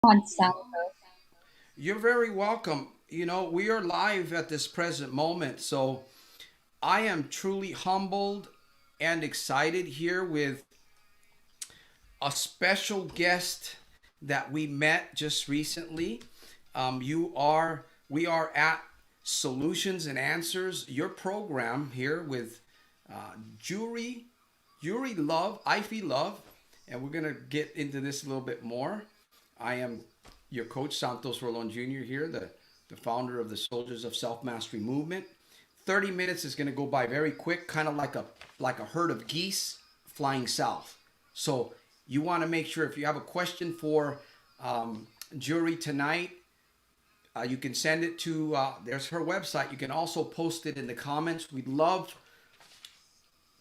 On Santos. You're very welcome. We are live at this present moment, so I am truly humbled and excited here with a special guest that we met just recently. We are at Solutions and Answers, your program here with Juri, Juri Love, Ify Love, and we're gonna get into this a little bit more. I am your coach, Santos Rolon Jr. here, the founder of the Soldiers of Self Mastery Movement. 30 minutes is gonna go by very quick, kind of like a herd of geese flying south. So you want to make sure if you have a question for Jury tonight, you can send it to, there's her website. You can also post it in the comments. We'd love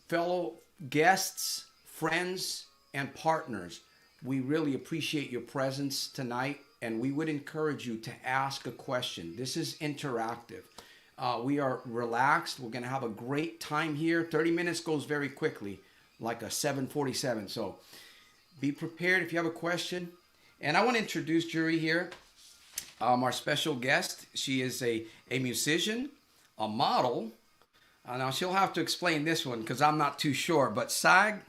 fellow guests, friends, and partners. We really appreciate your presence tonight, and we would encourage you to ask a question. This is interactive. We are relaxed. We're going to have a great time here. 30 minutes goes very quickly, like a 747. So be prepared if you have a question. And I want to introduce Jury here, our special guest. She is a musician, a model. Now she'll have to explain this one because I'm not too sure. But SAG,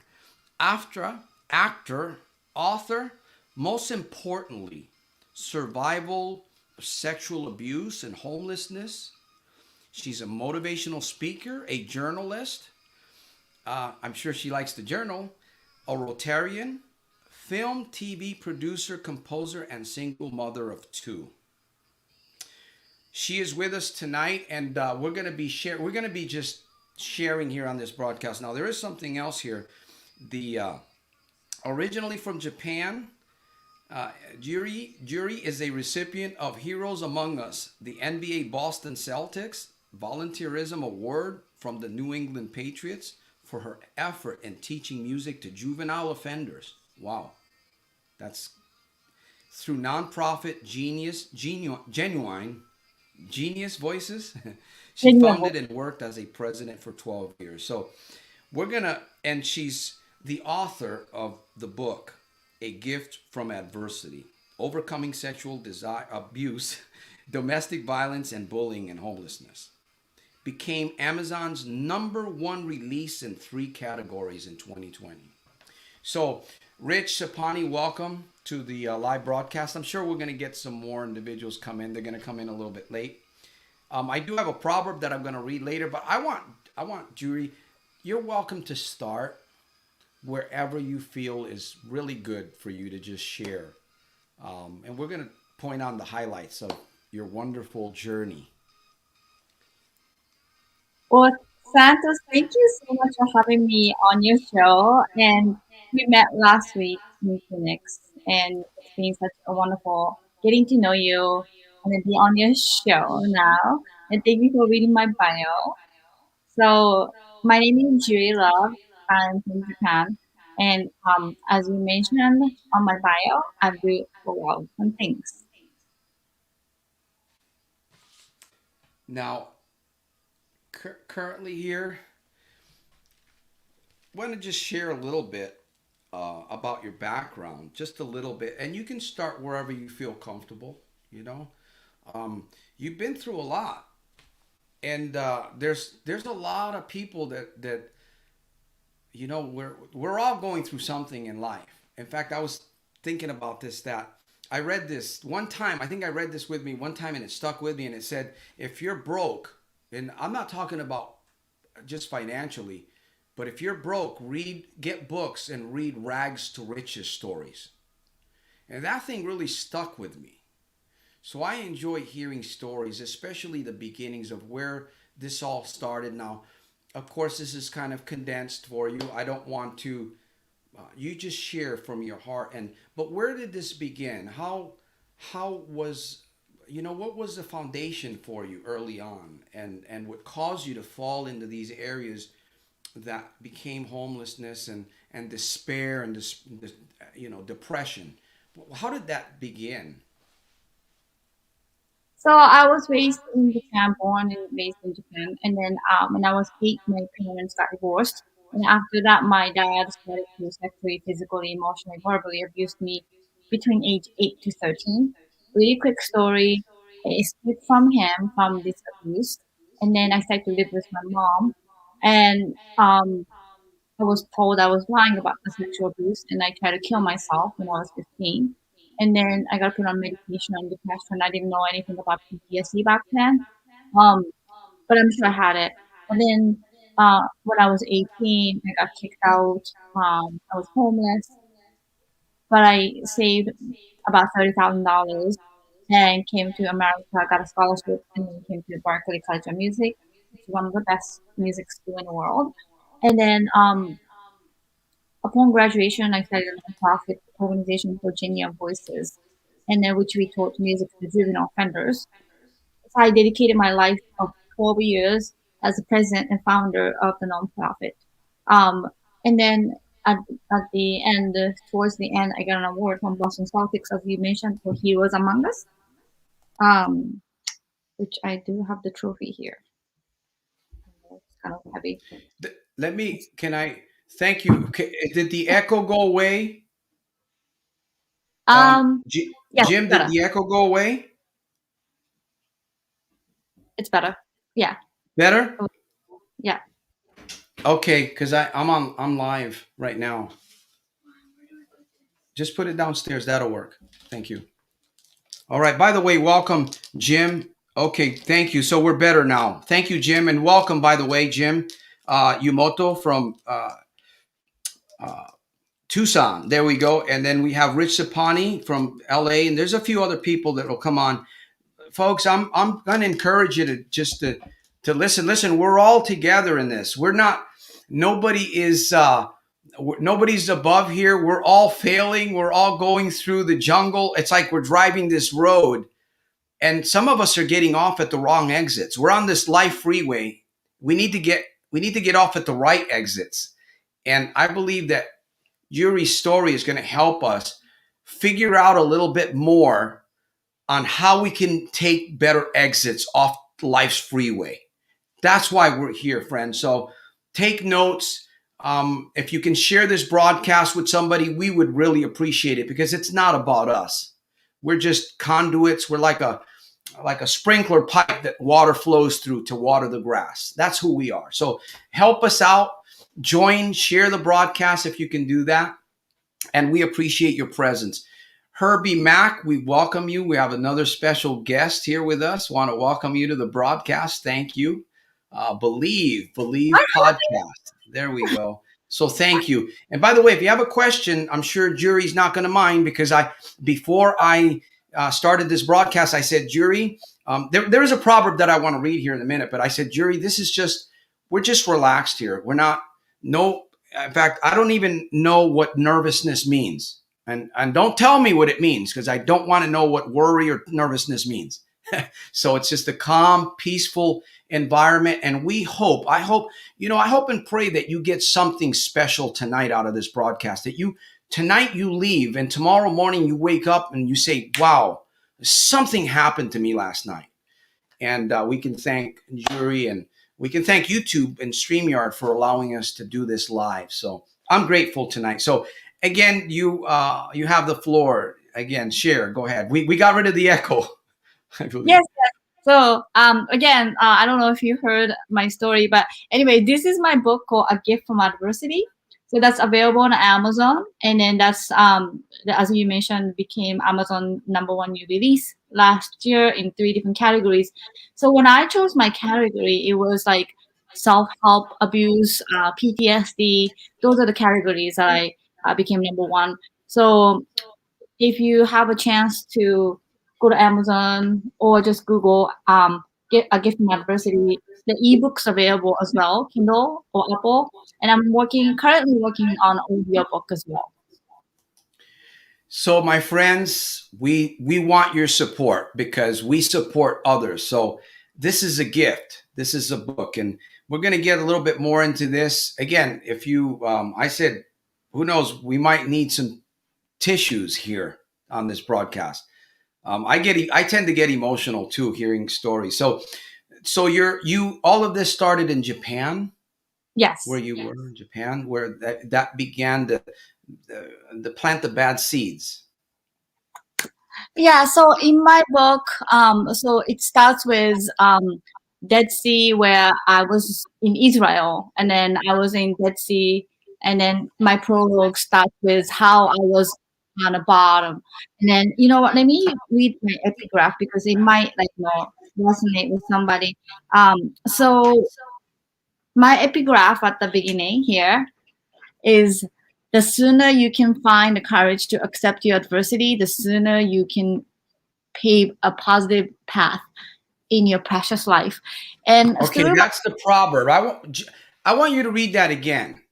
AFTRA, actor, author, most importantly, survival of sexual abuse and homelessness. She's a motivational speaker, a journalist. I'm sure she likes to journal. A Rotarian, film, TV producer, composer, and single mother of two. She is with us tonight, and we're going to be We're going to be just sharing here on this broadcast. Now, there is something else here. The Originally from Japan, Juri is a recipient of Heroes Among Us, the NBA Boston Celtics Volunteerism Award from the New England Patriots for her effort in teaching music to juvenile offenders. Wow, that's through nonprofit Genuine Genius Voices. She Genuine. founded and worked as a president for 12 years. So and she's the author of the book, A Gift from Adversity, Overcoming Sexual Desire, Abuse, Domestic Violence, and Bullying and Homelessness. Became Amazon's number one release in three categories in 2020. So, Rich Sapani, welcome to the live broadcast. I'm sure we're going to get some more individuals come in. They're going to come in a little bit late. I do have a proverb that I'm going to read later, but I want Jury. You're welcome to start wherever you feel is really good for you to just share, and we're going to point on the highlights of your wonderful journey. Well, Santos, thank you so much for having me on your show. And we met last week in Phoenix, and it's been such a wonderful getting to know you and then be on your show now. And thank you for reading my bio. So, my name is Juri Love. I'm from Japan. And as you mentioned on my bio, I do a lot of different things. Now, currently here, I want to just share a little bit about your background, just a little bit, and you can start wherever you feel comfortable. You know, you've been through a lot, and there's a lot of people that we're all going through something in life. In fact, I was thinking about this that I read this one time. I think I read this with me one time, and it stuck with me. And it said, if you're broke, and I'm not talking about just financially, but if you're broke, get books and read rags to riches stories. And that thing really stuck with me. So I enjoy hearing stories, especially the beginnings of where this all started. Now, of course, this is kind of condensed for you. I don't want to. You just share from your heart. And but where did this begin? How was what was the foundation for you early on, and what caused you to fall into these areas that became homelessness and despair and depression? How did that begin? So I was raised in Japan, born and raised in Japan, and then when I was 8, my parents got divorced. And after that, my dad started to sexually, physically, emotionally, verbally abuse me. between age 8 to 13. Really quick story. I escaped from him from this abuse, and then I started to live with my mom, and I was told I was lying about the sexual abuse, and I tried to kill myself when I was 15. And then I got put on medication on depression. I didn't know anything about PTSD back then, um, but I'm sure I had it. And then when I was 18, I got kicked out. I was homeless, but I saved about $30,000 and came to America. Got a scholarship, and then came to Berkeley College of Music, which is one of the best music school in the world. And then upon graduation, I started a nonprofit organization, Virginia Voices, and then which we taught music to juvenile offenders. So I dedicated my life of 12 years as the president and founder of the nonprofit. Um, and then at the end, towards the end, I got an award from Boston Celtics, as you mentioned, for Heroes Among Us, um, which I do have the trophy here. It's kind of heavy. Let me. Can I? Thank you. Did the echo go away? Um, yes, Jim, it's did better. the echo go away? It's better. Yeah. Better? Yeah. Okay, because I'm live right now. Just put it downstairs. That'll work. Thank you. All right. By the way, welcome, Jim. Okay, thank you. So we're better now. Thank you, Jim, and welcome. By the way, Jim Yumoto from uh, Tucson. There we go. And then we have Rich Sapani from LA, and there's a few other people that will come on. Folks, I'm going to encourage you to just to listen. Listen, we're all together in this. We're not. Nobody is. Nobody's above here. We're all failing. We're all going through the jungle. It's like we're driving this road, and some of us are getting off at the wrong exits. We're on this life freeway. We need to get. We need to get off at the right exits. And I believe that Juri's story is going to help us figure out a little bit more on how we can take better exits off life's freeway. That's why we're here, friends. So take notes. If you can share this broadcast with somebody, we would really appreciate it because it's not about us. We're just conduits. We're like a sprinkler pipe that water flows through to water the grass. That's who we are. So help us out. Join, share the broadcast if you can do that. And we appreciate your presence. Herbie Mack, we welcome you. We have another special guest here with us. Want to welcome you to the broadcast. Thank you. Believe podcast. There we go. So thank you. And by the way, if you have a question, I'm sure Juri's not going to mind because before I started this broadcast, I said, Juri, there is a proverb that I want to read here in a minute, but I said, Juri, we're just relaxed here. We're not, no, in fact, I don't even know what nervousness means. And don't tell me what it means because I don't want to know what worry or nervousness means. So it's just a calm, peaceful environment. And I hope and pray that you get something special tonight out of this broadcast, that tonight you leave and tomorrow morning you wake up and you say, wow, something happened to me last night. And we can thank Juri and we can thank YouTube and StreamYard for allowing us to do this live. So I'm grateful tonight. So again, you have the floor. Again, share. Go ahead. We got rid of the echo, I believe. Yes, yes. So again, I don't know if you heard my story, but anyway, this is my book called A Gift from Adversity. So that's available on Amazon, and then that's as you mentioned, became Amazon #1 new release last year in 3 different categories. So when I chose my category, it was like self-help, abuse, PTSD. Those are the categories that I became #1. So if you have a chance to go to Amazon or just Google get a gift from adversity, the ebooks available as well, Kindle or Apple. And I'm currently working on audiobook as well. So, my friends, we want your support because we support others. So, this is a gift. This is a book, and we're going to get a little bit more into this. Again, if you, I said, who knows, we might need some tissues here on this broadcast. I tend to get emotional too hearing stories. So all of this started in Japan, where Yes. you were in Japan, where that began to plant the bad seeds. Yeah, so in my book, so it starts with Dead Sea, where I was in Israel, and then I was in Dead Sea, and then my prologue starts with how I was on the bottom, and then you know what? Let me read my epigraph because it might resonate with somebody. So my epigraph at the beginning here is the sooner you can find the courage to accept your adversity, the sooner you can pave a positive path in your precious life. And Okay, through my, that's the proverb. I want you to read that again.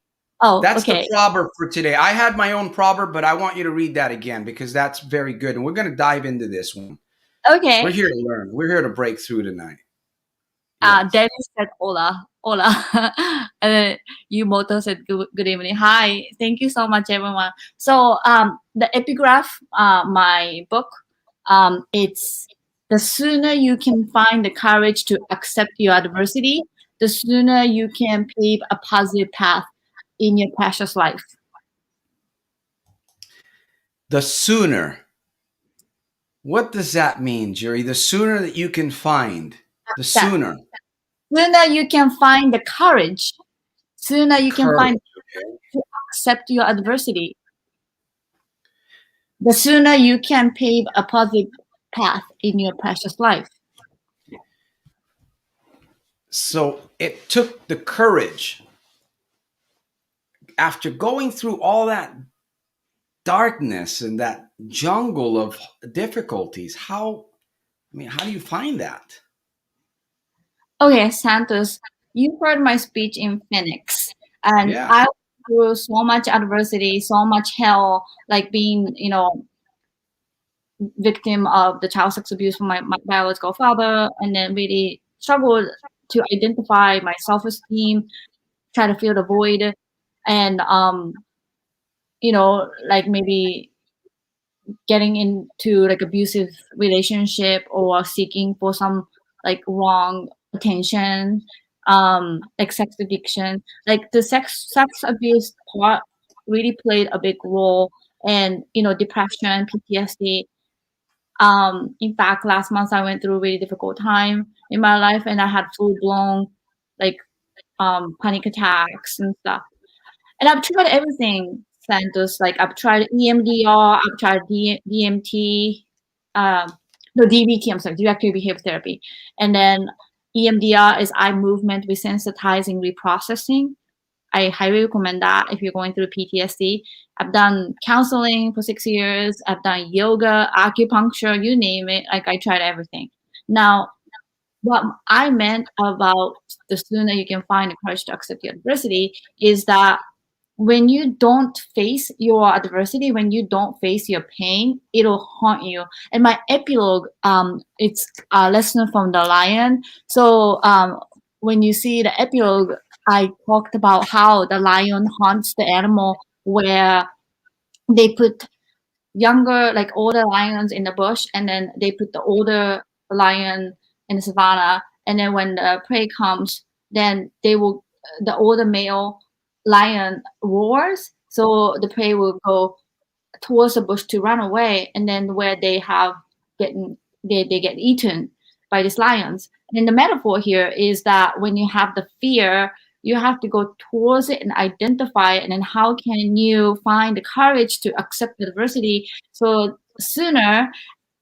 oh, That's the okay, proverb for today. I had my own proverb, but I want you to read that again because that's very good. And we're going to dive into this one. We're okay. here to learn. We're here to break through tonight. Yes. Dennis said hola, hola. And then Yumoto said good evening. Hi, thank you so much, everyone. So the epigraph, my book, it's the sooner you can find the courage to accept your adversity, the sooner you can pave a positive path in your precious life. The sooner. What does that mean, Jerry? The sooner that you can find, the That sooner. sooner you can find the courage, sooner you can Courage. find to accept your adversity, the sooner you can pave a positive path in your precious life. So it took the courage after going through all that darkness and that jungle of difficulties. How do you find that? Okay, Santos, you heard my speech in Phoenix, and Yeah. I went through so much adversity, so much hell, like being, victim of the child sex abuse from my biological father, and then really struggled to identify my self-esteem, try to fill the void, and like maybe getting into like abusive relationship or seeking for some like wrong attention, like sex addiction, like the sex abuse part really played a big role, and depression, PTSD. In fact, last month I went through a really difficult time in my life, and I had full blown like panic attacks and stuff. And I've tried everything, Santos. Like I've tried EMDR, I've tried DMT, no DBT. I'm sorry, directed behavior therapy, and then EMDR is eye movement resensitizing reprocessing. I highly recommend that if you're going through PTSD. I've done counseling for 6 years. I've done yoga, acupuncture, you name it. Like I tried everything. Now, what I meant about the sooner you can find the courage to accept your adversity is that when you don't face your adversity, when you don't face your pain, it'll haunt you. And my epilogue, it's a lesson from the lion. So when you see the epilogue, I talked about how the lion haunts the animal, where they put younger, like older lions in the bush, and then they put the older lion in the savannah. And then when the prey comes, then the older male lion roars, so the prey will go towards the bush to run away, and then where getting they get eaten by these lions. And the metaphor here is that when you have the fear, you have to go towards it and identify it, and then how can you find the courage to accept the adversity so sooner,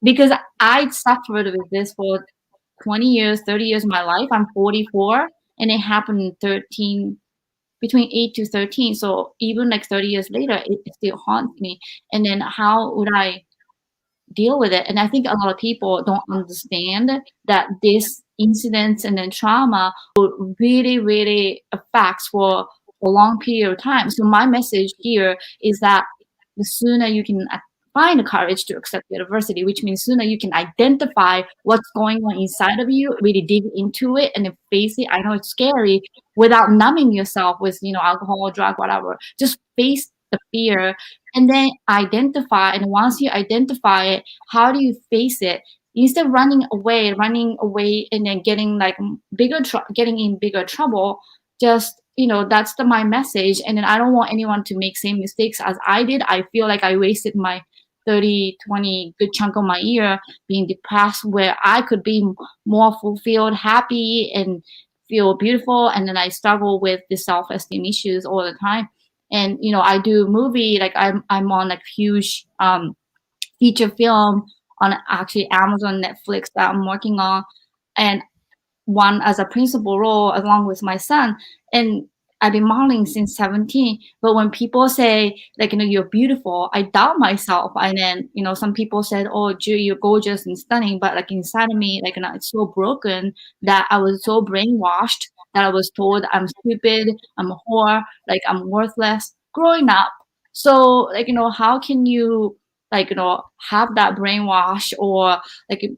because I suffered with this for 20 years, 30 years of my life. I'm 44, and it happened in 13, between 8 to 13. So even like 30 years later, it still haunts me. And then how would I deal with it? And I think a lot of people don't understand that this incidents and then trauma will really, really affects for a long period of time. So my message here is that the sooner you can find the courage to accept the adversity, which means sooner you can identify what's going on inside of you, really dig into it and then face it. I know it's scary, without numbing yourself with, alcohol, drug, whatever. Just face the fear and then identify. And once you identify it, how do you face it? Instead of running away and then getting like getting in bigger trouble, just that's my message. And then I don't want anyone to make same mistakes as I did. I feel like I wasted 30, 20 good chunk of my year being depressed, where I could be more fulfilled, happy, and feel beautiful. And then I struggle with the self-esteem issues all the time. And I do movie, like I'm on like huge feature film on actually Amazon, Netflix that I'm working on, and one as a principal role along with my son. And I've been modeling since 17. But when people say, like, you're beautiful, I doubt myself. And then, some people said, oh, Judy, you're gorgeous and stunning. But like inside of me, like, it's so broken that I was so brainwashed that I was told I'm stupid, I'm a whore, like I'm worthless growing up. So, like, how can you, like, have that brainwash, or like,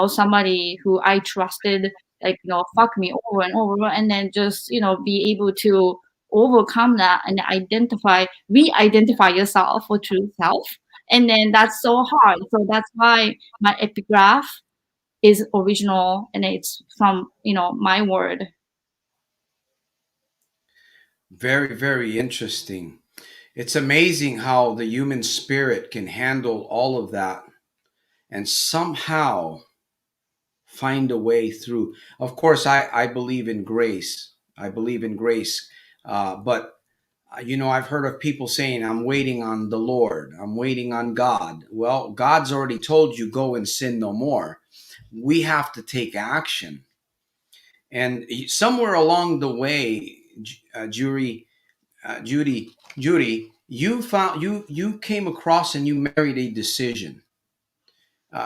somebody who I trusted, like, fuck me over and over, and then just, be able to overcome that and re-identify yourself for true self. And then that's so hard. So that's why my epigraph is original, and it's from, my word. Very, very interesting. It's amazing how the human spirit can handle all of that and somehow find a way through. Of course, I believe in grace. I believe in grace. But, I've heard of people saying, I'm waiting on the Lord, I'm waiting on God. Well, God's already told you, go and sin no more. We have to take action. And somewhere along the way, Judy, you came across and you married a decision.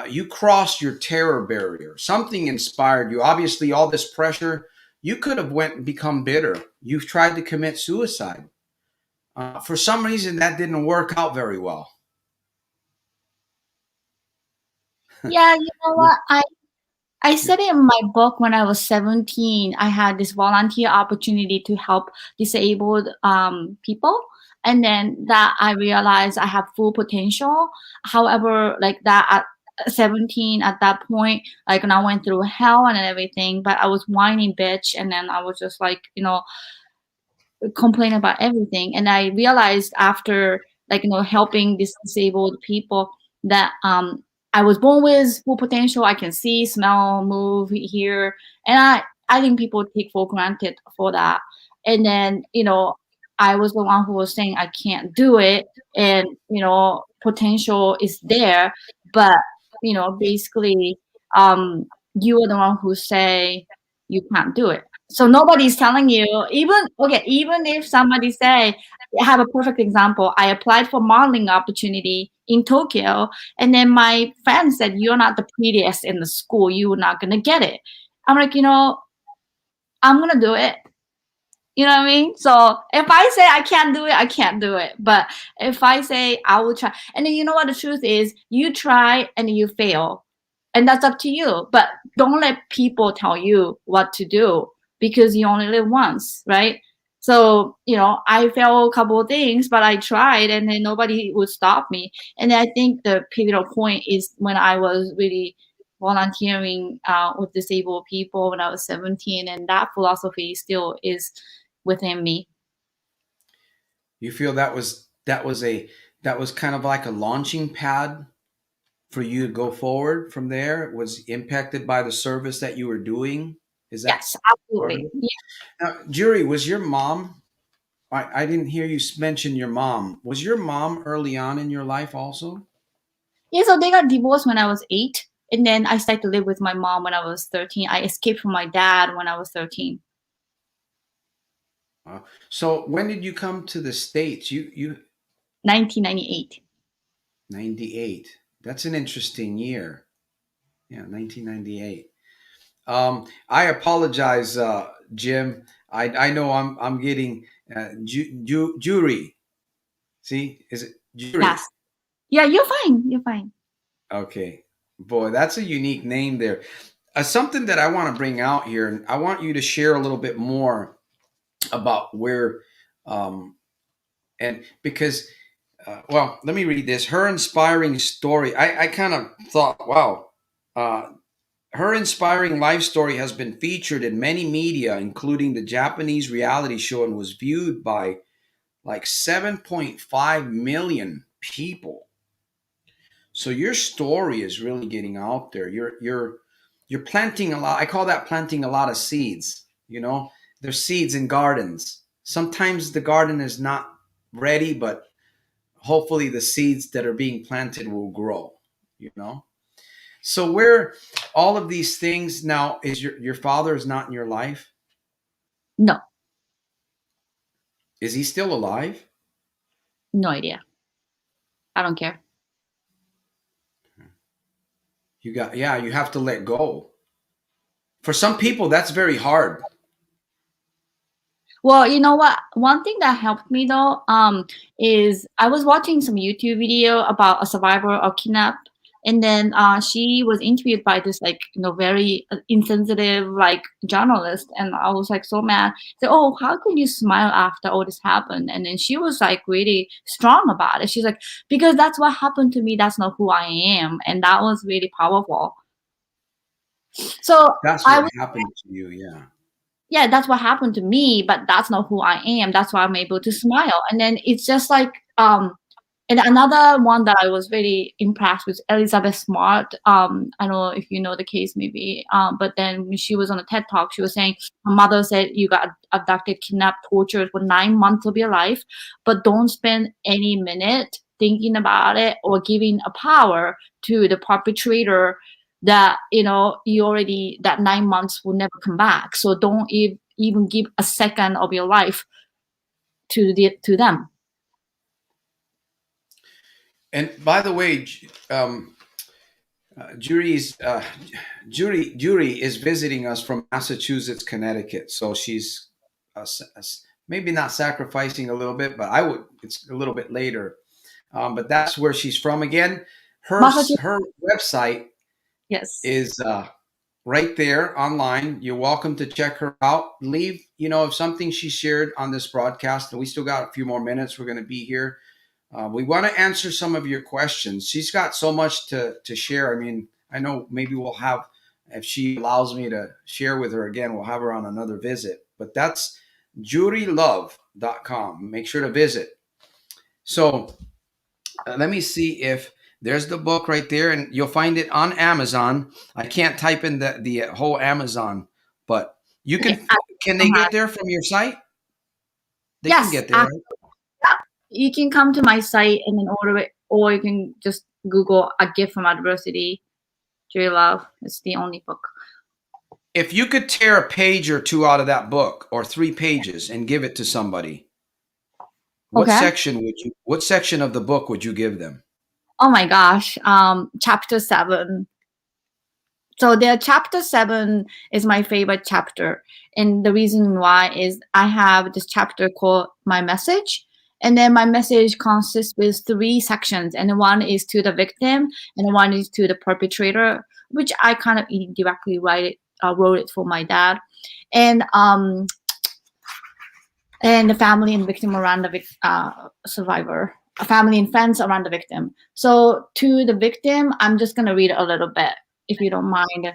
You crossed your terror barrier. Something inspired you. Obviously, all this pressure, you could have went and become bitter. You've tried to commit suicide. For some reason, that didn't work out very well. Yeah, you know what? I said it in my book. When I was 17, I had this volunteer opportunity to help disabled people. And then that I realized I have full potential. However, like that at 17, at that point, like when I went through hell and everything, but I was whining bitch. And then I was just like, complain about everything. And I realized after, like, helping these disabled people, that I was born with full potential. I can see, smell, move, hear. And I think people take for granted for that. And then, I was the one who was saying I can't do it. And, potential is there. But, basically, you are the one who say you can't do it. So nobody's telling you, even okay, even if somebody say, I have a perfect example. I applied for modeling opportunity in Tokyo, and then my friend said, you're not the prettiest in the school, you're not gonna get it. I'm like, I'm gonna do it. You know what I mean? So if I say I can't do it, I can't do it. But if I say I will try, and then you know what the truth is, you try and you fail, and that's up to you. But don't let people tell you what to do, because you only live once, right? So I failed a couple of things, but I tried, and then nobody would stop me. And I think the pivotal point is when I was really volunteering with disabled people when I was 17, and that philosophy still is within me. You feel that was kind of like a launching pad for you to go forward from there. It was impacted by the service that you were doing. Is that Yes, part of absolutely. it? Yeah. Now, Jury, was your mom? I didn't hear you mention your mom. Was your mom early on in your life also? Yeah, so they got divorced when I was 8. And then I started to live with my mom when I was 13. I escaped from my dad when I was 13. So when did you come to the States? You 1998. 98. That's an interesting year. Yeah, 1998. I apologize, Jim. I know I'm getting Jury. See, is it Jury? Yes. Yeah, you're fine. You're fine. Okay, boy, that's a unique name there. Something that I want to bring out here, and I want you to share a little bit more about where, um, and because, well, let me read this. Her inspiring story. I kind of thought, wow, uh, her inspiring life story has been featured in many media, including the Japanese reality show, and was viewed by like 7.5 million people. So your story is really getting out there. You're planting a lot. I call that planting a lot of seeds. You know, there's seeds in gardens. Sometimes the garden is not ready, but hopefully the seeds that are being planted will grow. You know. So where all of these things now is your father is not in your life? No, Is he still alive? no idea. I don't care. You got yeah, you have to let go. For some people that's very hard. Well, you know what? One thing that helped me though, is I was watching some YouTube video about a survivor of kidnap, and then she was interviewed by this like very insensitive like journalist, and I was like so mad. So, oh, how can you smile after all this happened? And then she was like really strong about it. She's like, because that's what happened to me. That's not who I am, and that was really powerful. So That's I what would happened to you, yeah. yeah, that's what happened to me, but that's not who I am. That's why I'm able to smile. And then it's just like, and another one that I was very impressed with Elizabeth Smart. I don't know if you know the case, maybe. But then when she was on a TED Talk, she was saying her mother said you got abducted, kidnapped, tortured for 9 months of your life, but don't spend any minute thinking about it or giving a power to the perpetrator that you already that 9 months will never come back. So don't even give a second of your life to them. And by the way, Juri's Juri is visiting us from Massachusetts, Connecticut. So she's maybe not sacrificing a little bit, but I would. It's a little bit later, but that's where she's from again. Massachusetts. Her website Yes. is right there online. You're welcome to check her out. Leave, if something she shared on this broadcast, and we still got a few more minutes. We're going to be here. We want to answer some of your questions. She's got so much to share. I mean, I know maybe we'll have, if she allows me to share with her again, we'll have her on another visit. But that's jurilove.com. Make sure to visit. So let me see if there's the book right there, and you'll find it on Amazon. I can't type in the whole Amazon, but you Okay. can they get there from your site? They can Yes. get there, right? You can come to my site and then order it, or you can just Google "A Gift from Adversity." Juri Love. It's the only book. If you could tear a page or two out of that book, or 3 pages, and give it to somebody, Okay. what section of the book would you give them? Oh my gosh. Chapter 7. So the chapter 7 is my favorite chapter. And the reason why is I have this chapter called My Message. And then my message consists with 3 sections. And one is to the victim, and one is to the perpetrator, which I kind of indirectly wrote it for my dad. And the family and victim around the survivor, family and friends around the victim. So to the victim, I'm just gonna read a little bit, if you don't mind.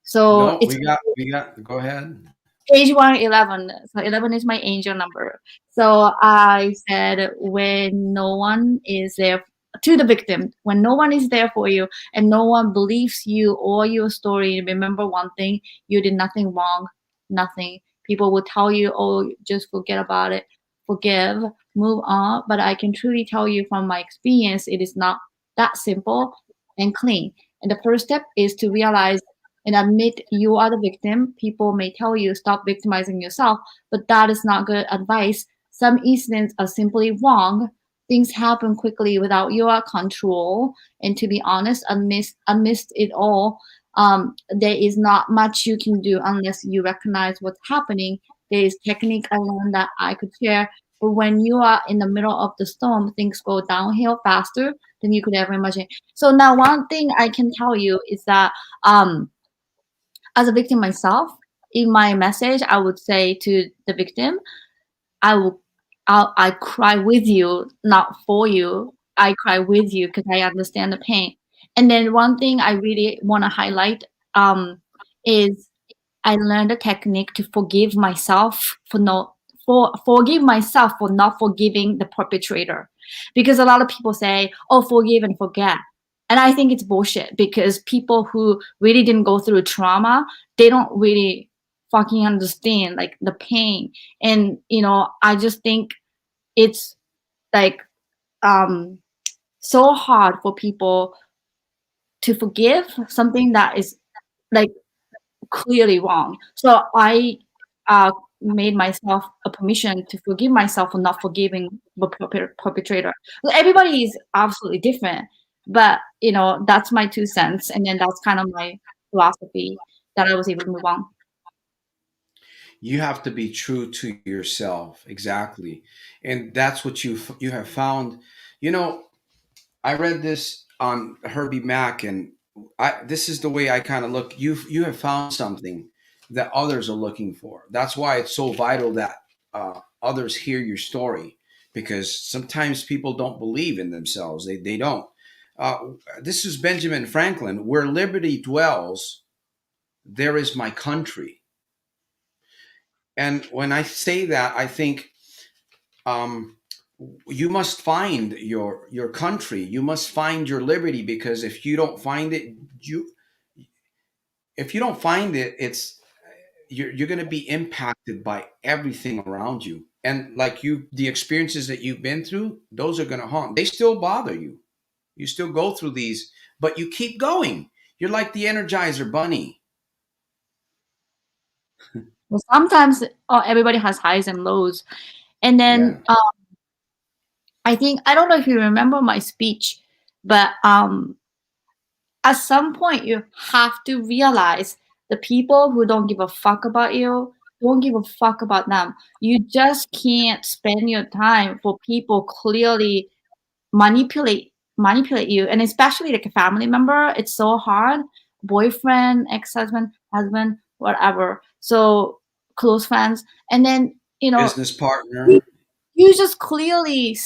So No, it's we got. Go ahead. page 111. So 11 is my angel number. So I said, when no one is there to the victim, when no one is there for you and no one believes you or your story, remember one thing: you did nothing wrong, nothing. People will tell you, oh, just forget about it, forgive, move on. But I can truly tell you from my experience, it is not that simple and clean. And the first step is to realize and admit you are the victim. People may tell you stop victimizing yourself, but that is not good advice. Some incidents are simply wrong. Things happen quickly without your control. And to be honest, amidst it all, there is not much you can do unless you recognize what's happening. There is technique I learned that I could share. But when you are in the middle of the storm, things go downhill faster than you could ever imagine. So now one thing I can tell you is that as a victim myself, in my message, I would say to the victim, I will, I cry with you, not for you. I cry with you because I understand the pain. And then one thing I really want to highlight is I learned a technique to forgive myself forgive myself for not forgiving the perpetrator, because a lot of people say, "Oh, forgive and forget." And I think it's bullshit because people who really didn't go through trauma, they don't really fucking understand like the pain. And I just think it's like um so hard for people to forgive something that is like clearly wrong. So I uh, made myself a permission to forgive myself for not forgiving the perpetrator. Well, everybody is absolutely different, but that's my 2 cents, and then that's kind of my philosophy that I was able to move on. You have to be true to yourself, exactly, and that's what you have found. You know, I read this on Herbie Mack, and this is the way I kind of look. You have found something that others are looking for. That's why it's so vital that others hear your story, because sometimes people don't believe in themselves. They don't. Uh, this is Benjamin Franklin. Where liberty dwells, there is my country. And when I say that, I think um, you must find your country. You must find your liberty, because you if you don't find it, it's you're going to be impacted by everything around you. And like the experiences that you've been through, those are going to haunt. They still bother you. You still go through these, but you keep going. You're like the Energizer Bunny. Well, sometimes everybody has highs and lows, and then Yeah. I think I don't know if you remember my speech, but at some point you have to realize the people who don't give a fuck about you don't give a fuck about them. You just can't spend your time for people clearly manipulate you, and especially like a family member. It's so hard. Boyfriend, ex-husband, husband, whatever. So close friends, and then Business you, partner. you just clearly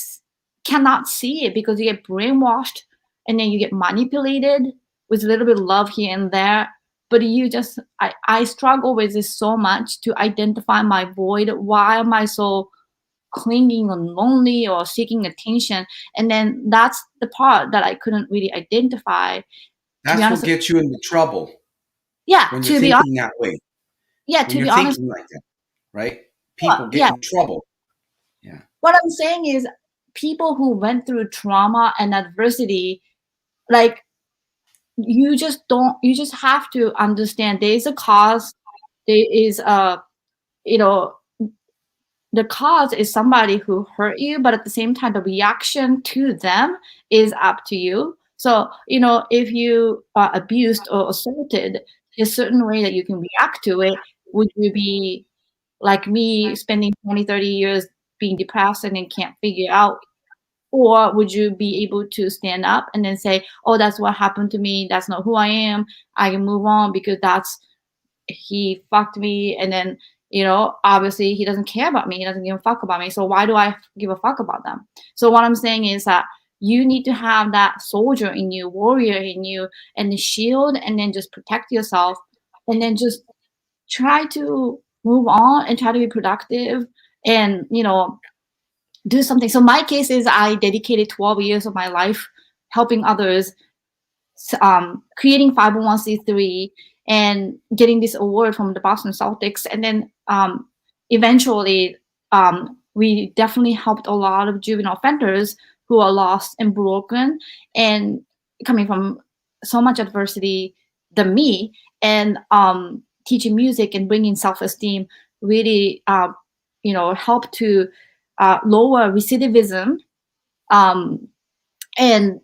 cannot see it because you get brainwashed and then you get manipulated with a little bit of love here and there. But I struggle with this so much to identify my void. Why am I so clinging and lonely or seeking attention? And then that's the part that I couldn't really identify. To be That's what honest, gets you into trouble yeah, when you're to be honest, thinking that way. yeah, When to you're be honest, thinking like that, right? People get yeah. in trouble. Yeah. What I'm saying is, people who went through trauma and adversity, like you just have to understand there is a cause, there is a you know the cause is somebody who hurt you, but at the same time the reaction to them is up to you. So if you are abused or assaulted, there's a certain way that you can react to it. Would you be like me, spending 20, 30 years being depressed and then can't figure out, or would you be able to stand up and then say, oh, that's what happened to me, that's not who I am, I can move on because that's he fucked me, and then obviously he doesn't care about me, he doesn't give a fuck about me, so why do I give a fuck about them? So what I'm saying is that you need to have that soldier in you, warrior in you, and the shield, and then just protect yourself, and then just try to move on and try to be productive, and do something. So my case is I dedicated 12 years of my life helping others, creating 501c3 and getting this award from the Boston Celtics. And then eventually, we definitely helped a lot of juvenile offenders who are lost and broken and coming from so much adversity than me. And teaching music and bringing self-esteem really, help to lower recidivism, um, and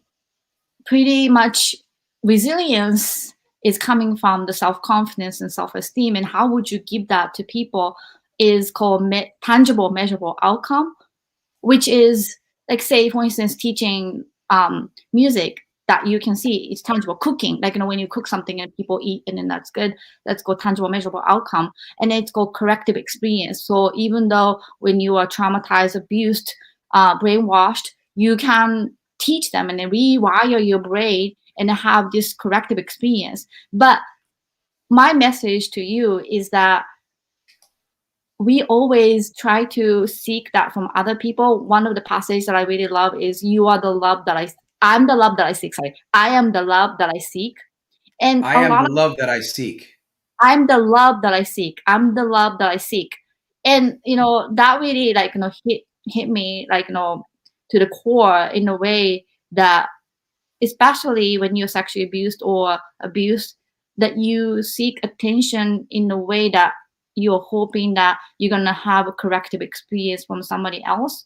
pretty much resilience is coming from the self-confidence and self-esteem. And how would you give that to people is called tangible measurable outcome, which is like, say for instance, teaching music that you can see, it's tangible. Cooking, like when you cook something and people eat and then that's good, that's called tangible measurable outcome. And it's called corrective experience. So even though when you are traumatized, abused, brainwashed, you can teach them and then rewire your brain and have this corrective experience. But my message to you is that we always try to seek that from other people. One of the passages that I really love is, "You are the love that I'm the love that I seek. Sorry, I am the love that I seek, and I a am lot the of love that I seek. I'm the love that I seek. I'm the love that I seek, and that really like hit me like to the core in a way that, especially when you're sexually abused or abused, that you seek attention in a way that you're hoping that you're gonna have a corrective experience from somebody else,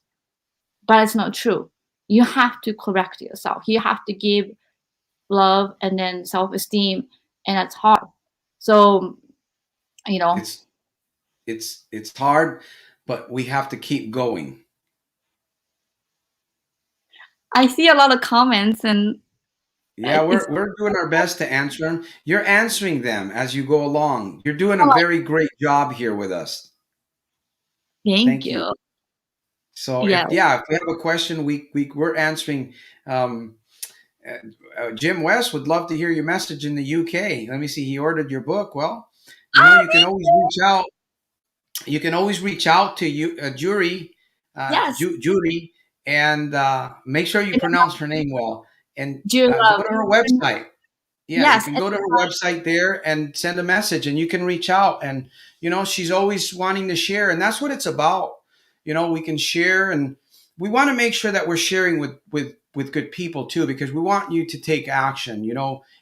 but it's not true. You have to correct yourself. You have to give love and then self-esteem, and that's hard. So you know It's it's hard, but we have to keep going. I see a lot of comments, and Yeah, it's we're doing our best to answer them. You're answering them as you go along. You're doing a like, very great job here with us. thank Thank you. you. So Yeah. if we have a question, we're answering. Um, Jim West would love to hear your message in the UK. Let me see. He ordered your book. Well, Ah, you can always reach out. You can always reach out to you, Juri, yes. Judy, and make sure you And pronounce her name well. And Juri go Love. to her website. Yeah, you Yes. can And, go to her website there and send a message, and you can reach out. And she's always wanting to share, and that's what it's about. We can share, and we want to make sure that we're sharing with good people too, because we want you to take action.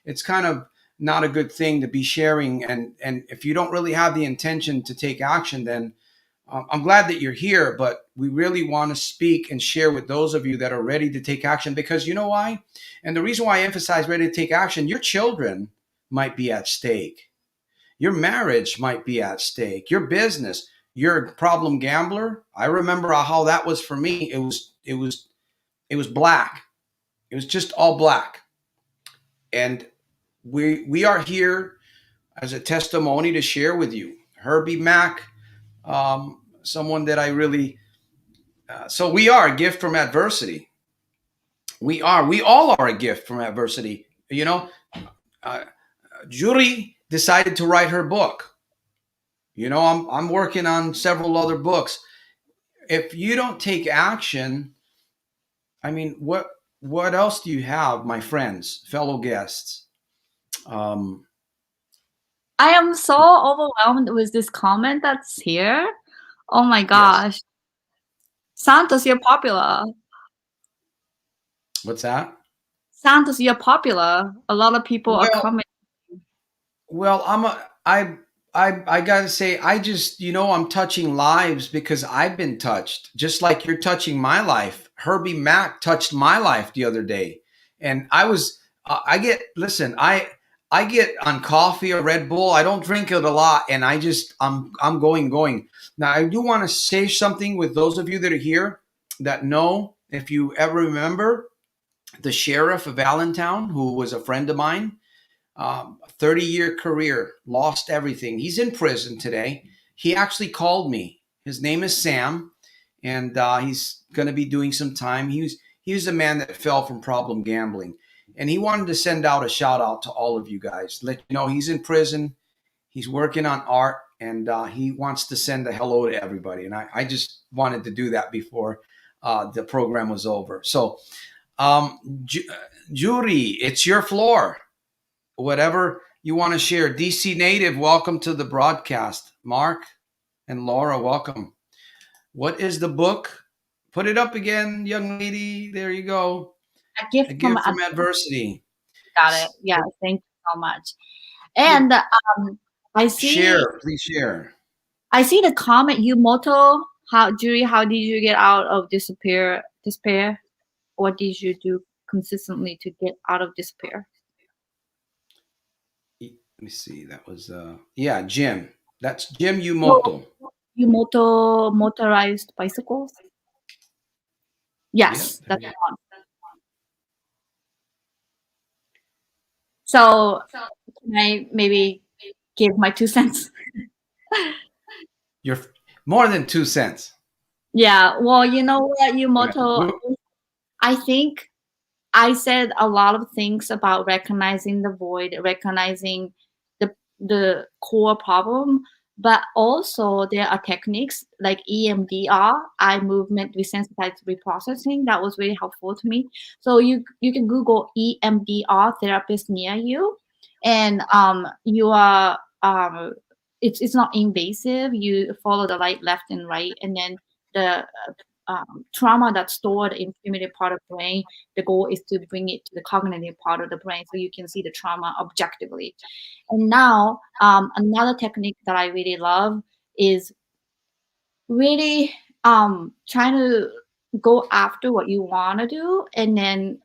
It's kind of not a good thing to be sharing, and if you don't really have the intention to take action, then I'm glad that you're here, but we really want to speak and share with those of you that are ready to take action, because you know why? And the reason why I emphasize ready to take action, your children might be at stake. Your marriage might be at stake. Your business, you're a problem gambler. I remember how that was for me. It was black. It was just all black. And we are here as a testimony to share with you. Herbie Mack, someone that I really so we are a gift from adversity. We all are a gift from adversity. Uh, Juri decided to write her book. I'm working on several other books. If you don't take action, I mean, what else do you have, my friends, fellow guests? Um, I am so overwhelmed with this comment that's here. Oh my yes. gosh. Santos, you're popular. What's that? Santos, you're popular. A lot of people are Well, coming. Well, I gotta say, I just I'm touching lives because I've been touched, just like you're touching my life. Herbie Mack touched my life the other day, and I get listen, I get on coffee or Red Bull. I don't drink it a lot, and I'm going. Now I do want to say something with those of you that are here that know, if you ever remember the sheriff of Allentown, who was a friend of mine, 30-year career, lost everything. He's in prison today. He actually called me. His name is Sam, and he's going to be doing some time. He was a man that fell from problem gambling, and he wanted to send out a shout out to all of you guys. Let you know he's in prison. He's working on art, and he wants to send a hello to everybody. And I just wanted to do that before the program was over. So, Judy, it's your floor, whatever you want to share. DC native, welcome to the broadcast. Mark and Laura, welcome. What is the book? Put it up again, young lady. There you go. A gift A from gift from adversity. got it. Yeah, thank you so much. Would And I see share, please share. I see the comment you motto. How Judy, how did you get out of despair? What did you do consistently to get out of despair? Let me see. That was yeah, Jim. That's Jim So Yumoto. you motorized bicycles? Yeah, Yes, there that's you go. one. So can I maybe give my 2 cents? You're more than 2 cents. Yeah. Well, you know what, you Yeah. motto. I think I said a lot of things about recognizing the void, recognizing the core problem, But also there are techniques like EMDR, eye movement desensitized reprocessing, that was really helpful to me. So you can Google EMDR therapist near you, and you are it's not invasive. You follow the light left and right, and then the trauma that's stored in primitive part of the brain, the goal is to bring it to the cognitive part of the brain so you can see the trauma objectively. And now, another technique that I really love is really trying to go after what you want to do, and then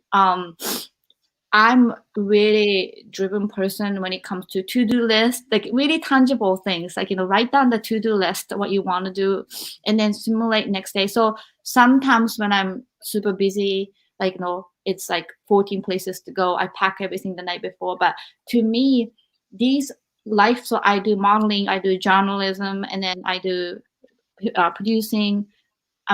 I'm really driven person when it comes to to-do list, like really tangible things, like, write down the to-do list, what you want to do, and then simulate next day. So sometimes when I'm super busy, like, it's like 14 places to go, I pack everything the night before. But to me, these life, so I do modeling, I do journalism, and then I do producing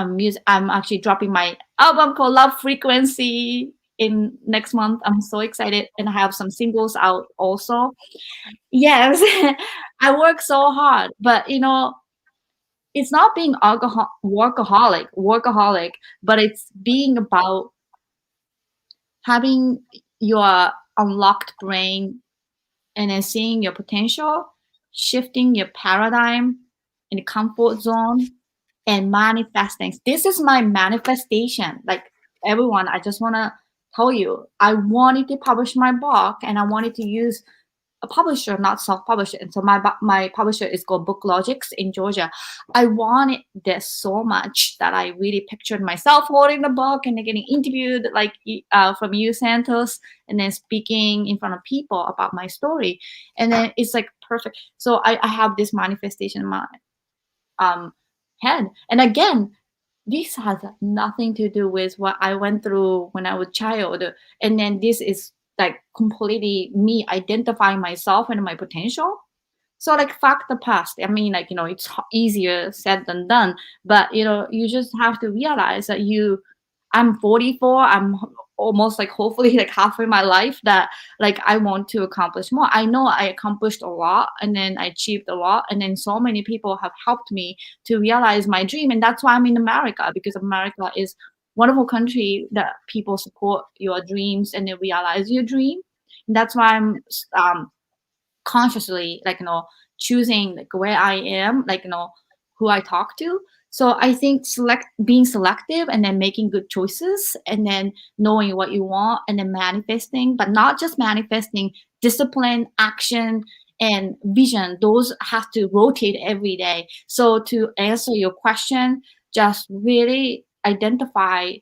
music. I'm actually dropping my album called Love Frequency in next month. I'm so excited, and I have some singles out also. Yes, I work so hard, but it's not being workaholic, but it's being about having your unlocked brain and then seeing your potential, shifting your paradigm in the comfort zone, and manifesting. This is my manifestation. Like, everyone, I just want to tell you, I wanted to publish my book, and I wanted to use a publisher, not self-publish it. And so my publisher is called Book Logics in Georgia. I wanted this so much that I really pictured myself holding the book and then getting interviewed, like from you, Santos, and then speaking in front of people about my story. And then it's like perfect. So I have this manifestation in my um, head. And again, this has nothing to do with what I went through when I was a child. And then this is like completely me identifying myself and my potential. So like fuck the past. I mean, like, it's easier said than done. But you just have to realize that I'm 44. I'm almost like hopefully like halfway my life that like I want to accomplish more. I know I accomplished a lot, and then I achieved a lot, and then so many people have helped me to realize my dream. And that's why I'm in America, because America is wonderful country that people support your dreams and they realize your dream. And that's why I'm consciously, like, choosing like where I am, like, who I talk to. So I think being selective, and then making good choices, and then knowing what you want, and then manifesting, but not just manifesting, discipline, action, and vision, those have to rotate every day. So to answer your question, just really identify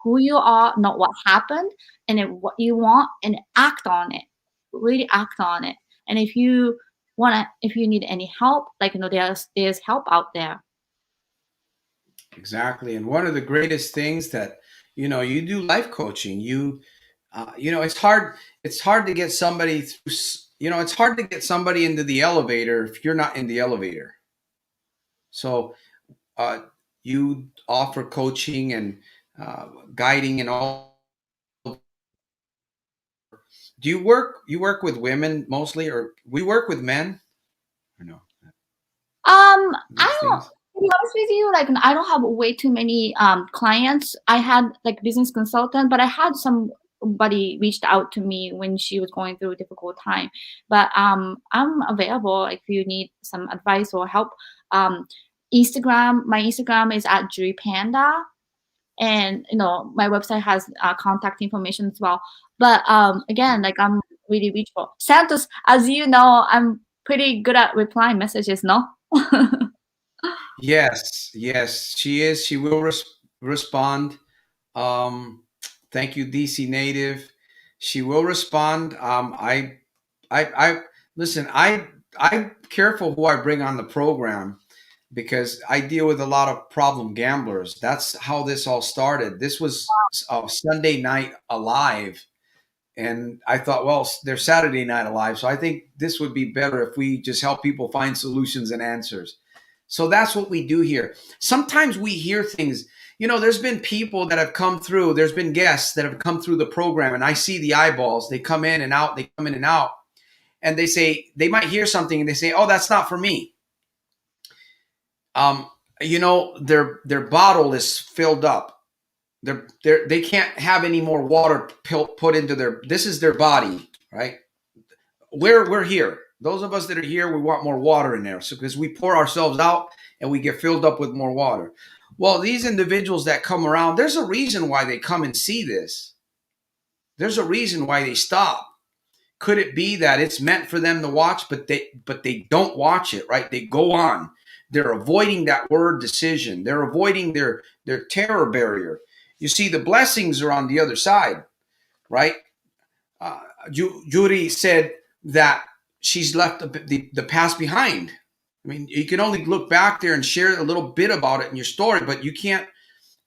who you are, not what happened, and then what you want, and act on it. Really act on it. And if you need any help, like, there's help out there. Exactly. And one of the greatest things that, you do life coaching. It's hard to get somebody it's hard to get somebody into the elevator if you're not in the elevator. So uh, you offer coaching and guiding and all. Do you work with women mostly, or we work with men, or no? I These don't. things. To be honest with you, like, I don't have way too many clients. I had like business consultant, but I had somebody reached out to me when she was going through a difficult time. But I'm available if you need some advice or help. Um, my Instagram is at Juri Panda, and my website has contact information as well. But again, like, I'm really reachable. Santos, as you know, I'm pretty good at replying messages, no? Yes, yes, she is. She will respond. Um, Thank you, DC native. She will respond. I listen. I'm careful who I bring on the program because I deal with a lot of problem gamblers. That's how this all started. This was Sunday night alive, and I thought, well, they're Saturday night alive, so I think this would be better if we just help people find solutions and answers. So that's what we do here. Sometimes we hear things. There's been people that have come through. There's been guests that have come through the program, and I see the eyeballs. They come in and out. They come in and out, and they say they might hear something, and they say, "Oh, that's not for me." Um, their bottle is filled up. They can't have any more water put into their. This is their body, right? We're here. Those of us that are here, we want more water in there, so because we pour ourselves out and we get filled up with more water. Well, these individuals that come around, there's a reason why they come and see this. There's a reason why they stop. Could it be that it's meant for them to watch, but they don't watch it, right? They go on. They're avoiding that word decision. They're avoiding their terror barrier. You see, the blessings are on the other side, right? uh, Judy said that she's left the past behind. I mean, you can only look back there and share a little bit about it in your story, but you can't,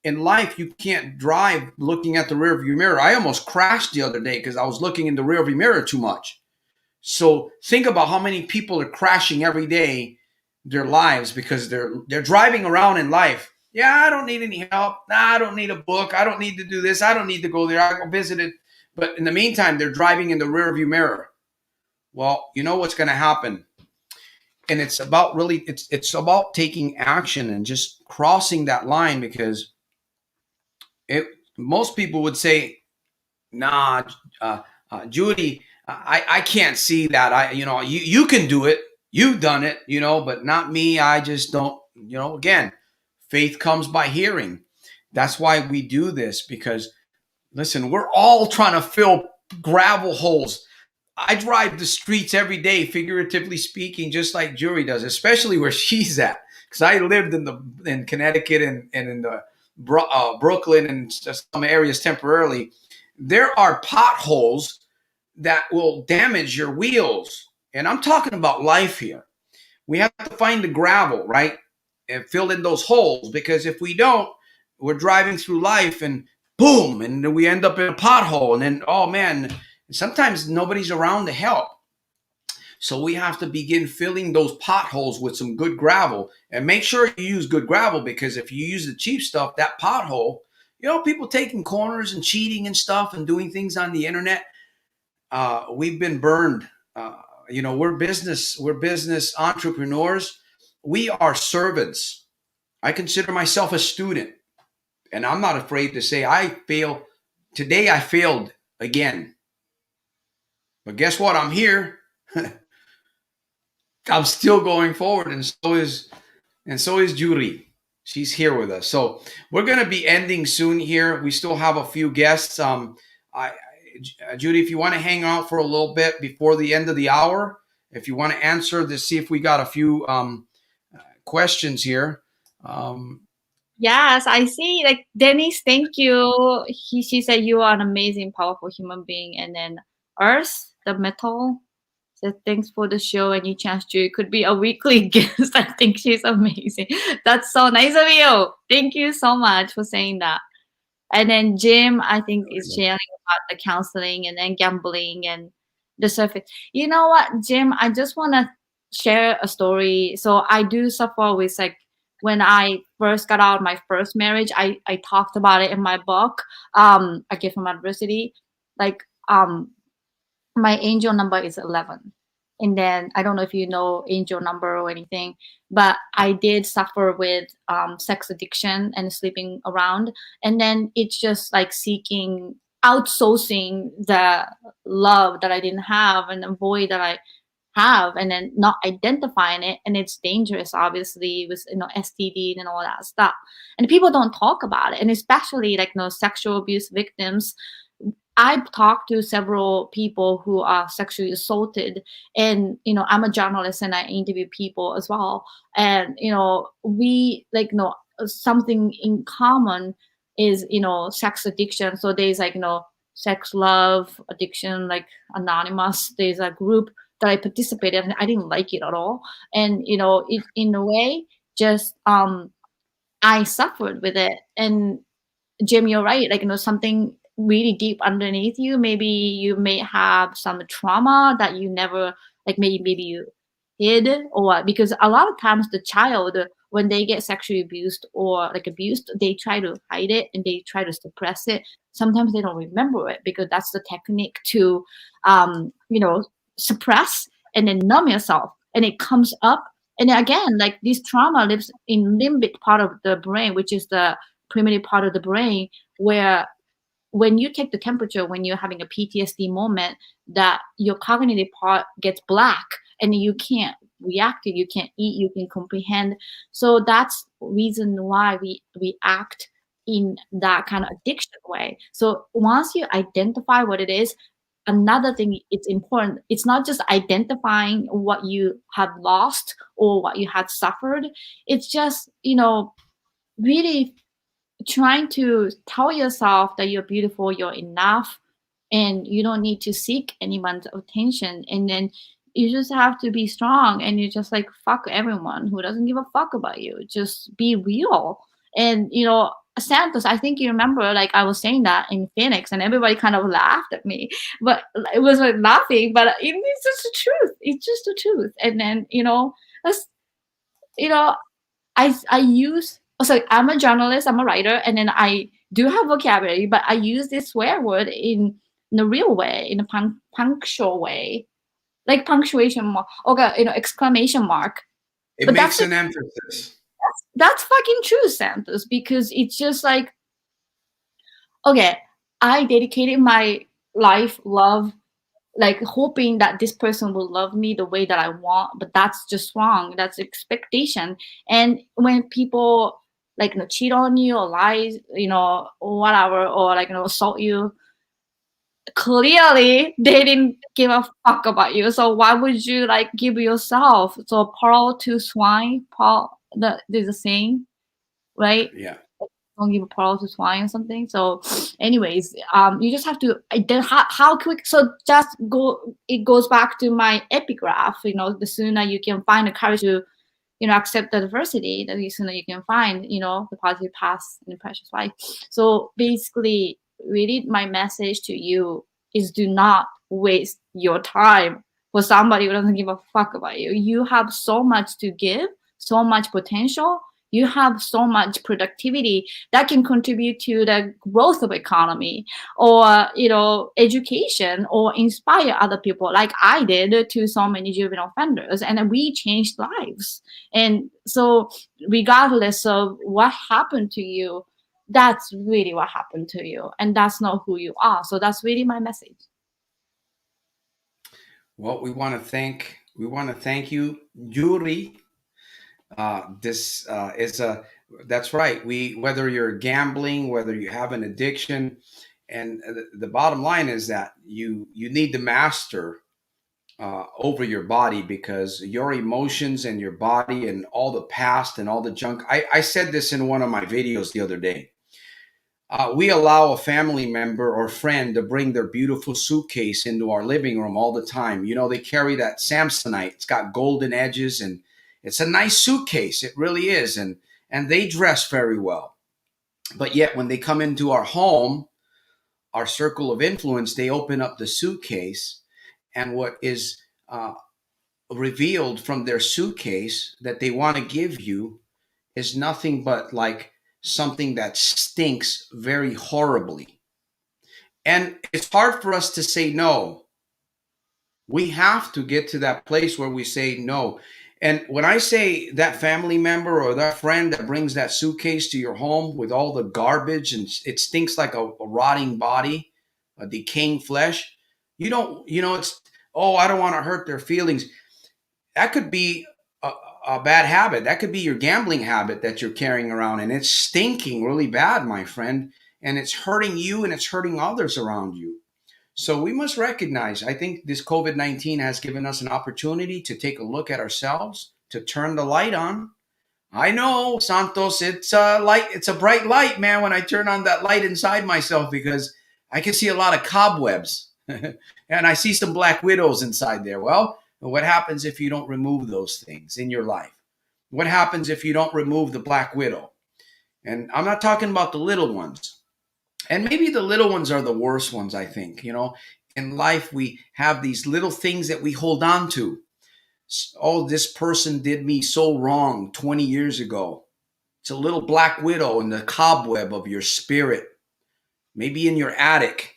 in life, you can't drive looking at the rearview mirror. I almost crashed the other day because I was looking in the rearview mirror too much. So think about how many people are crashing every day their lives because they're driving around in life. Yeah, I don't need any help. Nah, I don't need a book. I don't need to do this. I don't need to go there. I go visit it. But in the meantime, they're driving in the rearview mirror. Well, you know what's going to happen, and it's about really it's about taking action and just crossing that line because it. Most people would say, "Nah, Judy, I can't see that. You can do it. You've done it, but not me. I just don't. Again, faith comes by hearing. That's why we do this because listen, we're all trying to fill gravel holes. I drive the streets every day, figuratively speaking, just like Juri does, especially where she's at. Because I lived in Connecticut and in the Brooklyn and just some areas temporarily. There are potholes that will damage your wheels, and I'm talking about life here. We have to find the gravel, right, and fill in those holes because if we don't, we're driving through life and boom, and then we end up in a pothole, and then oh man, sometimes nobody's around to help. So we have to begin filling those potholes with some good gravel and make sure you use good gravel because if you use the cheap stuff, that pothole, people taking corners and cheating and stuff and doing things on the internet, we've been burned. We're business entrepreneurs. We are servants. I consider myself a student, and I'm not afraid to say I fail. Today I failed again, but guess what? I'm here. I'm still going forward, and so is Juri. She's here with us. So we're going to be ending soon here. We still have a few guests. Judy, if you want to hang out for a little bit before the end of the hour, if you want to answer to see if we got a few questions here. Um, Yes, I see. Like Dennis, thank you. She said you are an amazing, powerful human being. And then Earth, the metal, said thanks for the show and you chance to could be a weekly guest. I think she's amazing. That's so nice of you. Thank you so much for saying that. And then Jim, I think, is sharing about the counseling and then gambling and the surface. You know what, Jim? I just want to share a story. So I do suffer with like when I first got out of my first marriage. I talked about it in my book. I get from adversity. Like my angel number is 11, and then I don't know if you know angel number or anything, but I did suffer with sex addiction and sleeping around, and then it's just like seeking outsourcing the love that I didn't have and the void that I have, and then not identifying it, and it's dangerous obviously with STD and all that stuff, and people don't talk about it, and especially like sexual abuse victims. I've talked to several people who are sexually assaulted, and I'm a journalist and I interview people as well. And we like something in common is sex addiction. So there's like sex love addiction, like anonymous. There's a group that I participated in. I didn't like it at all, and it in a way just I suffered with it. And Jim, you're right. Like, something really deep underneath you. Maybe you may have some trauma that you never, like, maybe you hid or what. Because a lot of times the child, when they get sexually abused or like abused, they try to hide it and they try to suppress it. Sometimes they don't remember it because that's the technique to, suppress and then numb yourself. And it comes up And again, like this trauma lives in limbic part of the brain, which is the primitive part of the brain, where when you take the temperature, when you're having a PTSD moment, that your cognitive part gets black and you can't react, you can't eat, you can comprehend. So that's reason why we act in that kind of addiction way. So once you identify what it is, another thing it's important, it's not just identifying what you have lost or what you had suffered. It's just, really trying to tell yourself that you're beautiful, you're enough, and you don't need to seek anyone's attention. And then you just have to be strong, and you just like fuck everyone who doesn't give a fuck about you. Just be real. And Santos, I think you remember, like I was saying that in Phoenix, and everybody kind of laughed at me, but it was like laughing, but it's just the truth. It's just the truth. And then that's, you know, I use, so I'm a journalist, I'm a writer, and then I do have vocabulary, but I use this swear word in a real way, in a punctual way, like punctuation mark, okay, exclamation mark. It But that's makes the an emphasis. that's fucking true, Santos, because it's just like, okay, I dedicated my life, love, like hoping that this person will love me the way that I want, but that's just wrong. That's expectation. And when people like cheat on you or lies, or whatever, or like assault you, clearly they didn't give a fuck about you. So why would you like give yourself? So pearl to swine, pearl, there's a saying, right? Yeah. Don't give a pearl to swine or something. So, anyways, you just have to how quick. So just go. It goes back to my epigraph. The sooner you can find the courage to, accept the diversity, the sooner you can find, the positive path in the precious life. So basically, really, my message to you is: do not waste your time for somebody who doesn't give a fuck about you. You have so much to give, so much potential. You have so much productivity that can contribute to the growth of economy, or education, or inspire other people like I did to so many juvenile offenders, and then we changed lives. And so regardless of what happened to you, that's really what happened to you, and that's not who you are. So that's really my message. Well, we want to thank you, Juri. This is a That's right. Whether you're gambling, whether you have an addiction, and the bottom line is that you need to master over your body, because your emotions and your body and all the past and all the junk. I said this in one of my videos the other day. We allow a family member or friend to bring their beautiful suitcase into our living room all the time. They carry that Samsonite. It's got golden edges, and it's a nice suitcase. It really is. And they dress very well. But yet when they come into our home, our circle of influence, they open up the suitcase, and what is revealed from their suitcase that they want to give you is nothing but like something that stinks very horribly. And it's hard for us to say no. We have to get to that place where we say no. And when I say that family member or that friend that brings that suitcase to your home with all the garbage and it stinks like a rotting body, a decaying flesh, it's, oh, I don't want to hurt their feelings. That could be a bad habit. That could be your gambling habit that you're carrying around, and it's stinking really bad, my friend. And it's hurting you and it's hurting others around you. So we must recognize, I think this COVID 19 has given us an opportunity to take a look at ourselves, to turn the light on. I know, Santos, it's a light, it's a bright light, man, when I turn on that light inside myself, because I can see a lot of cobwebs and I see some black widows inside there. Well, what happens if you don't remove those things in your life? What happens if you don't remove the black widow? And I'm not talking about the little ones. And maybe the little ones are the worst ones, I think. In life, we have these little things that we hold on to. Oh, this person did me so wrong 20 years ago. It's a little black widow in the cobweb of your spirit, maybe in your attic.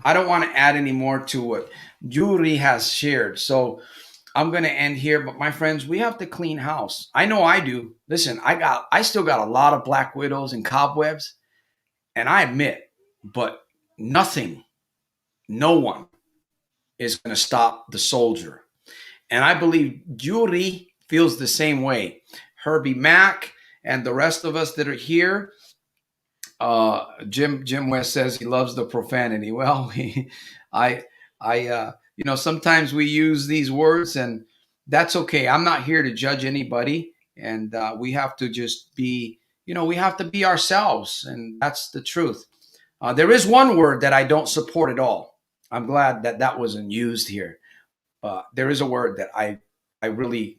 I don't want to add any more to what Juri has shared. So I'm gonna end here, but my friends, we have to clean house. I know I do. Listen, I still got a lot of black widows and cobwebs, and I admit, but nothing, no one is gonna stop the soldier. And I believe Juri feels the same way. Herbie Mack and the rest of us that are here. Jim West says he loves the profanity. Well, I sometimes we use these words, and that's okay. I'm not here to judge anybody, and we have to just be, we have to be ourselves, and that's the truth. There is one word that I don't support at all. I'm glad that that wasn't used here. There is a word that I really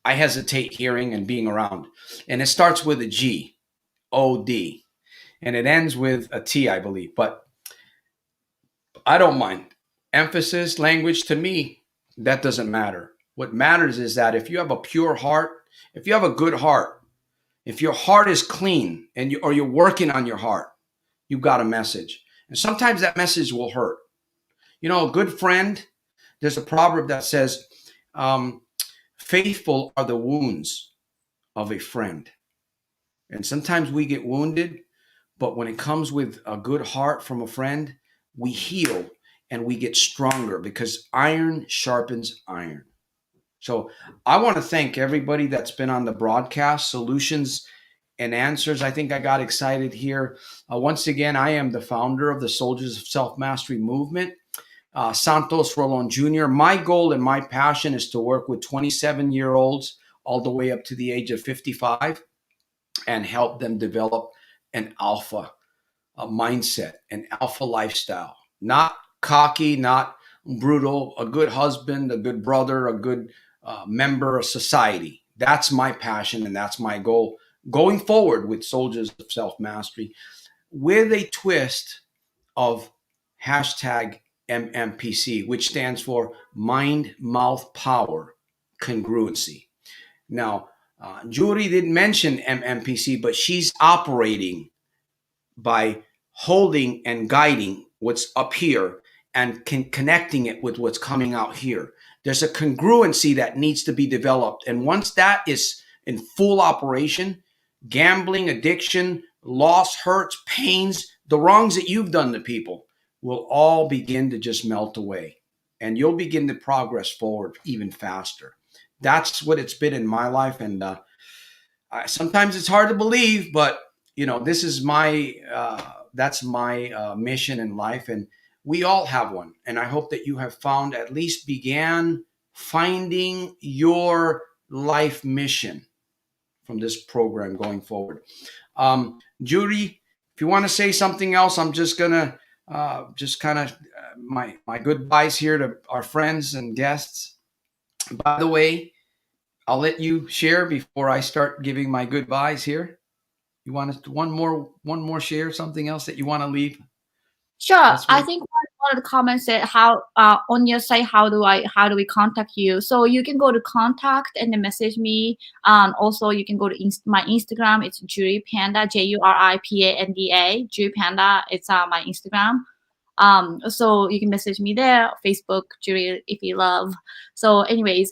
I hesitate hearing and being around, and it starts with a G, OD, and it ends with a T, I believe. But I don't mind emphasis, language. To me, that doesn't matter. What matters is that if you have a pure heart, if you have a good heart, if your heart is clean or you're working on your heart, you've got a message. And sometimes that message will hurt. A good friend, there's a proverb that says, faithful are the wounds of a friend. And sometimes we get wounded, but when it comes with a good heart from a friend, we heal and we get stronger because iron sharpens iron. So I want to thank everybody that's been on the broadcast, Solutions and Answers. I think I got excited here. Once again, I am the founder of the Soldiers of Self Mastery Movement. Santos Rolon Jr. My goal and my passion is to work with 27-year-olds all the way up to the age of 55 and help them develop an alpha mindset, an alpha lifestyle. Not cocky, not brutal, a good husband, a good brother, a good member of society. That's my passion and that's my goal going forward with Soldiers of Self Mastery with a twist of hashtag MMPC, which stands for Mind, Mouth, Power, Congruency. Now, Juri didn't mention MMPC, but she's operating by holding and guiding what's up here and connecting it with what's coming out here. There's a congruency that needs to be developed. And once that is in full operation, gambling, addiction, loss, hurts, pains, the wrongs that you've done to people will all begin to just melt away. And you'll begin to progress forward even faster. That's what it's been in my life. And sometimes it's hard to believe, but this is that's my mission in life, and we all have one. And I hope that you have found, at least began finding your life mission from this program going forward. Judy, if you want to say something else, I'm just gonna just kind of my goodbyes here to our friends and guests. By the way, I'll let you share before I start giving my goodbyes here. You want to one more share something else that you want to leave Sure. us I with? think one of the comments said how on your site how do we contact you? So you can go to contact and then message me. Also you can go to my Instagram. It's Juri Panda, JuriPanda. Juri Panda. It's my Instagram. So you can message me there. Facebook, Juri Ify Love. So anyways,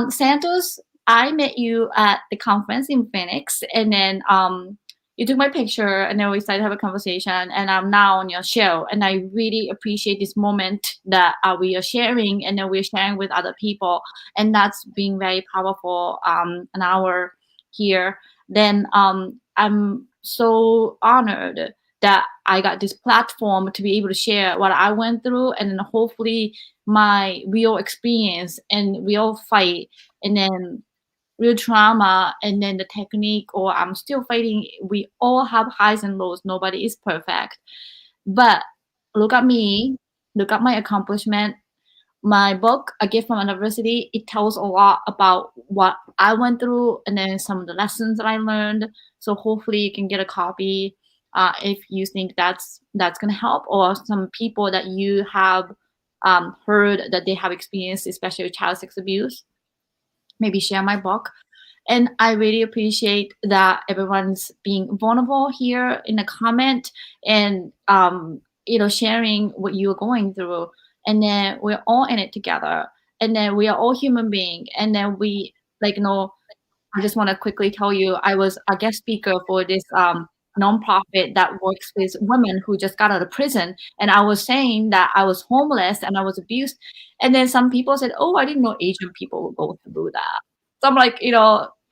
Santos, I met you at the conference in Phoenix, and then you took my picture, and then we started to have a conversation, and I'm now on your show, and I really appreciate this moment that we are sharing, and then we're sharing with other people, and that's being very powerful. An hour here, then I'm so honored that I got this platform to be able to share what I went through, and then hopefully my real experience and real fight, and then real trauma, and then the technique, or I'm still fighting. We all have highs and lows. Nobody is perfect. But look at me, look at my accomplishment. My book, A Gift from University, it tells a lot about what I went through and then some of the lessons that I learned. So hopefully you can get a copy if you think that's gonna help, or some people that you have heard that they have experienced, especially child sex abuse. Maybe share my book. And I really appreciate that everyone's being vulnerable here in the comment, and sharing what you're going through. And then we're all in it together. and then we are all human being, and then we like I just want to quickly tell you, I was a guest speaker for this nonprofit that works with women who just got out of prison, and I was saying that I was homeless and I was abused, and then some people said, "Oh, I didn't know Asian people would go through that." So I'm like,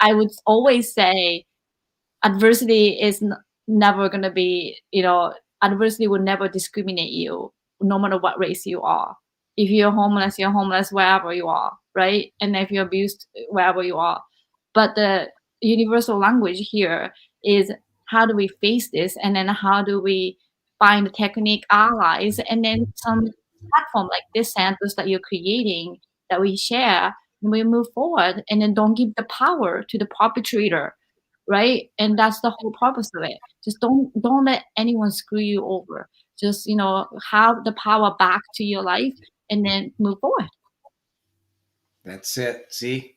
I would always say adversity is never going to be, adversity will never discriminate you, no matter what race you are. If you're homeless wherever you are, right? And if you're abused, wherever you are. But the universal language here is, how do we face this? And then how do we find the technique allies? And then some platform like this, Santos, that you're creating, that we share, and we move forward, and then don't give the power to the perpetrator, right? And that's the whole purpose of it. Just don't let anyone screw you over. Just have the power back to your life, and then move forward. That's it. See,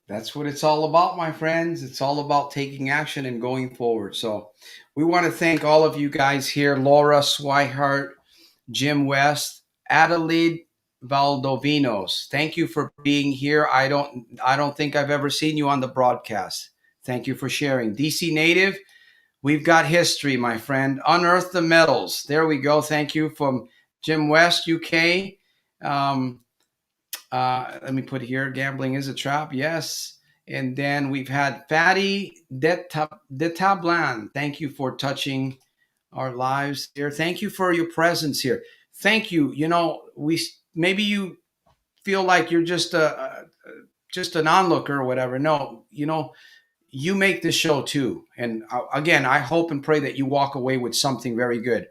that's what it's all about, my friends. It's all about taking action and going forward. So we want to thank all of you guys here: Laura Swihart, Jim West, Adelaide Valdovinos. Thank you for being here. I don't think I've ever seen you on the broadcast. Thank you for sharing. DC Native, we've got history, my friend. Unearth the Metals. There we go. Thank you from Jim West, UK. Um, let me put here, gambling is a trap. Yes. And then we've had Fatty Detablan. Thank you for touching our lives here. Thank you for your presence here. Thank you. We maybe you feel like you're just an onlooker or whatever. No, you make this show too. And again, I hope and pray that you walk away with something very good.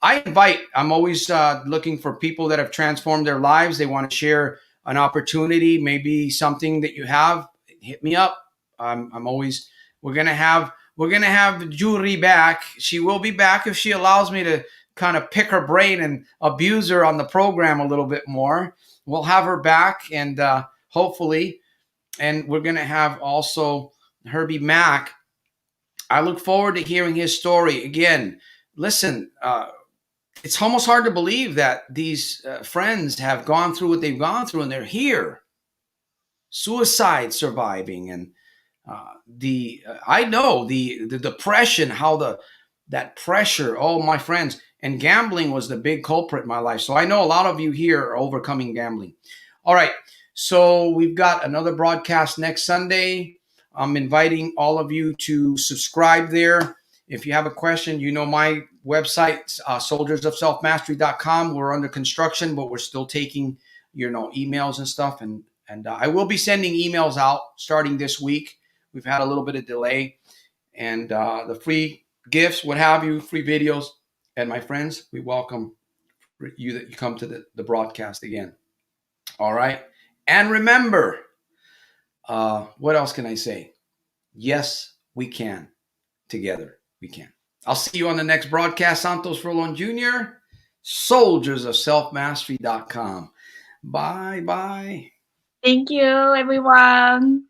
I'm always looking for people that have transformed their lives. They want to share an opportunity, maybe something that you have. Hit me up. I'm always, we're gonna have Juri back. She will be back if she allows me to kind of pick her brain and abuse her on the program a little bit more. We'll have her back, and hopefully, and we're gonna have also Herbie Mack. I look forward to hearing his story again. Listen, it's almost hard to believe that these friends have gone through what they've gone through, and they're here, suicide surviving, and the I know the depression, how that pressure. Oh, my friends, and gambling was the big culprit in my life. So I know a lot of you here are overcoming gambling. All right, so we've got another broadcast next Sunday. I'm inviting all of you to subscribe there. If you have a question, my website, soldiersofselfmastery.com. We're under construction, but we're still taking, emails and stuff. And I will be sending emails out starting this week. We've had a little bit of delay. And the free gifts, what have you, free videos. And my friends, we welcome you that you come to the broadcast again. All right. And remember, what else can I say? Yes, we can. Together, we can. I'll see you on the next broadcast. Santos Rolon Jr., soldiersofselfmastery.com. Bye. Thank you, everyone.